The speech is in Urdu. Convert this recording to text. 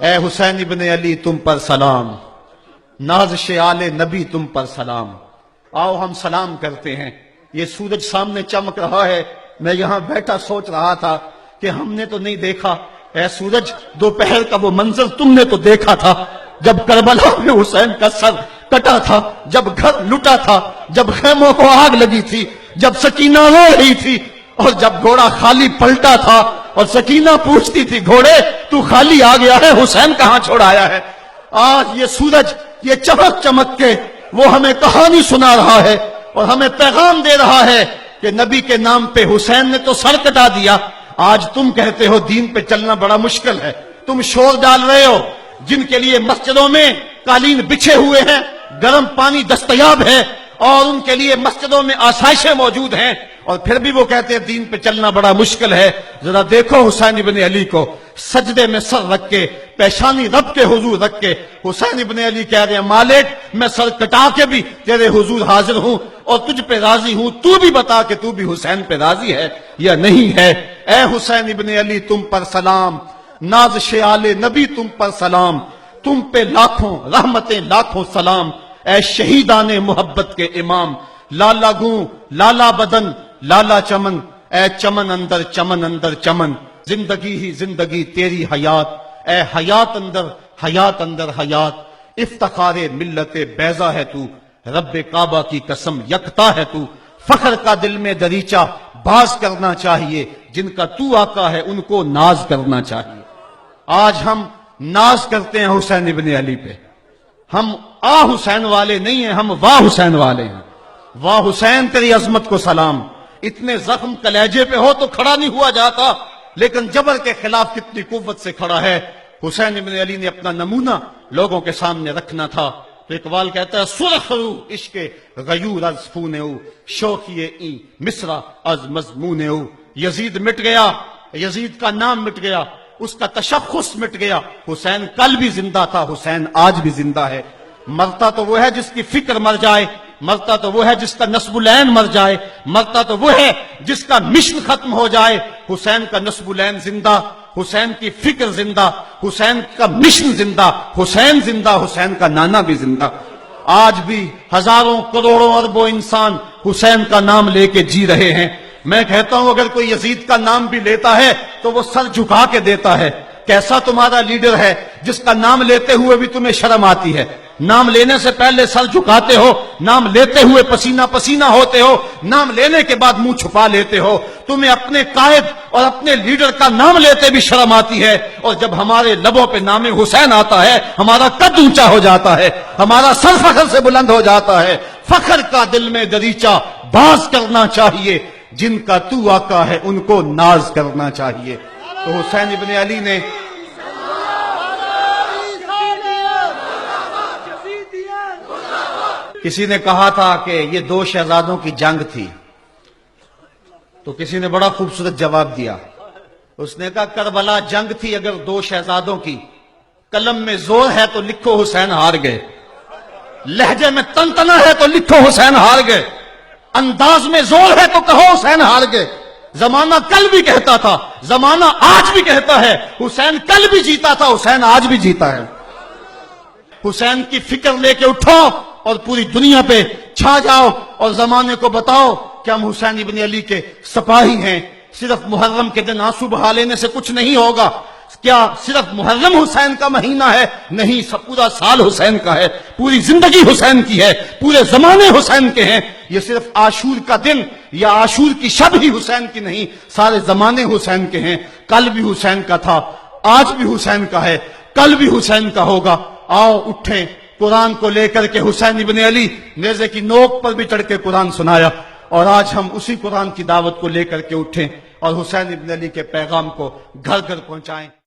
اے حسین ابن علی تم پر سلام، نازش آل نبی تم پر سلام۔ آؤ ہم سلام کرتے ہیں۔ یہ سورج سامنے چمک رہا ہے، میں یہاں بیٹھا سوچ رہا تھا کہ ہم نے تو نہیں دیکھا، اے سورج دوپہر کا وہ منظر تم نے تو دیکھا تھا جب کربلا میں حسین کا سر کٹا تھا، جب گھر لٹا تھا، جب خیموں کو آگ لگی تھی، جب سکینہ رو رہی تھی، اور جب گھوڑا خالی پلٹا تھا اور سکینہ پوچھتی تھی گھوڑے تو خالی آ گیا ہے، حسین کہاں چھوڑ آیا ہے۔ آج یہ سورج یہ چمک چمک کے وہ ہمیں کہانی سنا رہا ہے اور ہمیں پیغام دے رہا ہے کہ نبی کے نام پہ حسین نے تو سر کٹا دیا۔ آج تم کہتے ہو دین پہ چلنا بڑا مشکل ہے، تم شور ڈال رہے ہو، جن کے لیے مسجدوں میں قالین بچھے ہوئے ہیں، گرم پانی دستیاب ہے، اور ان کے لیے مسجدوں میں آسائشیں موجود ہیں، اور پھر بھی وہ کہتے ہیں دین پہ چلنا بڑا مشکل ہے۔ ذرا دیکھو حسین ابن علی کو، سجدے میں سر رکھ کے، پیشانی رب کے حضور رکھ کے حسین ابن علی کہہ رہے ہیں مالک میں سر کٹا کے بھی تیرے حضور حاضر ہوں اور تجھ پہ راضی ہوں، تو بھی بتا کہ تو بھی حسین پہ راضی ہے یا نہیں ہے۔ اے حسین ابن علی تم پر سلام، نازش آل نبی تم پر سلام، تم پہ لاکھوں رحمتیں لاکھوں سلام۔ اے شہیدان محبت کے امام، لالا گوں لالا بدن لالا چمن، اے چمن اندر چمن اندر چمن، زندگی ہی زندگی تیری حیات، اے حیات اندر حیات، افتخار ملت بیضا ہے تو، رب کعبہ کی قسم یکتا ہے تو، فخر کا دل میں دریچہ باز کرنا چاہیے، جن کا تو آقا ہے ان کو ناز کرنا چاہیے۔ آج ہم ناز کرتے ہیں حسین ابن علی پہ، ہم آ حسین والے نہیں ہیں، ہم واہ حسین والے ہیں۔ واہ حسین تیری عظمت کو سلام، اتنے زخم کلیجے پہ ہو تو کھڑا نہیں ہوا جاتا، لیکن جبر کے خلاف کتنی قوت سے کھڑا ہے۔ حسین ابن علی نے اپنا نمونہ لوگوں کے سامنے رکھنا تھا۔ تو اقبال کہتا ہے سرخ رو عشق غیور از خون او، شوخی ای مصرع از مضمون او۔ یزید مٹ گیا، یزید کا نام مٹ گیا، اس کا تشخص مٹ گیا، حسین کل بھی زندہ تھا، حسین آج بھی زندہ ہے۔ مرتا تو وہ ہے جس کی فکر مر جائے، مرتا تو وہ ہے جس کا نصب العین مر جائے، مرتا تو وہ ہے جس کا مشن ختم ہو جائے۔ حسین کا نصب العین زندہ، حسین کی فکر زندہ، حسین کا مشن زندہ، حسین زندہ، حسین کا نانا بھی زندہ۔ آج بھی ہزاروں کروڑوں اربوں انسان حسین کا نام لے کے جی رہے ہیں۔ میں کہتا ہوں اگر کوئی یزید کا نام بھی لیتا ہے تو وہ سر جھکا کے دیتا ہے۔ کیسا تمہارا لیڈر ہے جس کا نام لیتے ہوئے بھی تمہیں شرم آتی ہے؟ نام لینے سے پہلے سر جھکاتے ہو، نام لیتے ہوئے پسینہ پسینہ ہوتے ہو، نام لینے کے بعد منہ چھپا لیتے ہو۔ تمہیں اپنے قائد اور اپنے لیڈر کا نام لیتے بھی شرم آتی ہے، اور جب ہمارے لبوں پہ نام حسین آتا ہے ہمارا قد اونچا ہو جاتا ہے، ہمارا سر فخر سے بلند ہو جاتا ہے۔ فخر کا دل میں دریچہ باز کرنا چاہیے، جن کا تو آقا ہے ان کو ناز کرنا چاہیے۔ تو حسین ابن علی نے کسی نے کہا تھا کہ یہ دو شہزادوں کی جنگ تھی، تو کسی نے بڑا خوبصورت جواب دیا، اس نے کہا کربلا جنگ تھی اگر دو شہزادوں کی، قلم میں زور ہے تو لکھو حسین ہار گئے، لہجے میں تنتنا ہے تو لکھو حسین ہار گئے، انداز میں زور ہے تو کہو حسین ہار گئے۔ زمانہ کل بھی کہتا تھا، زمانہ آج بھی کہتا ہے، حسین کل بھی جیتا تھا، حسین آج بھی جیتا ہے۔ حسین کی فکر لے کے اٹھو اور پوری دنیا پہ چھا جاؤ اور زمانے کو بتاؤ کہ ہم حسین ابن علی کے سپاہی ہیں۔ صرف محرم کے دن آنسو بہا لینے سے کچھ نہیں ہوگا۔ کیا صرف محرم حسین کا مہینہ ہے؟ نہیں، پورا سال حسین کا ہے، پوری زندگی حسین کی ہے، پورے زمانے حسین کے ہیں۔ یہ صرف عاشور کا دن یا عاشور کی شب ہی حسین کی نہیں، سارے زمانے حسین کے ہیں۔ کل بھی حسین کا تھا، آج بھی حسین کا ہے، کل بھی حسین کا ہوگا۔ آؤ اٹھیں، قرآن کو لے کر کے حسین ابن علی نیزے کی نوک پر بھی چڑھ کے قرآن سنایا، اور آج ہم اسی قرآن کی دعوت کو لے کر کے اٹھیں اور حسین ابن علی کے پیغام کو گھر گھر پہنچائیں۔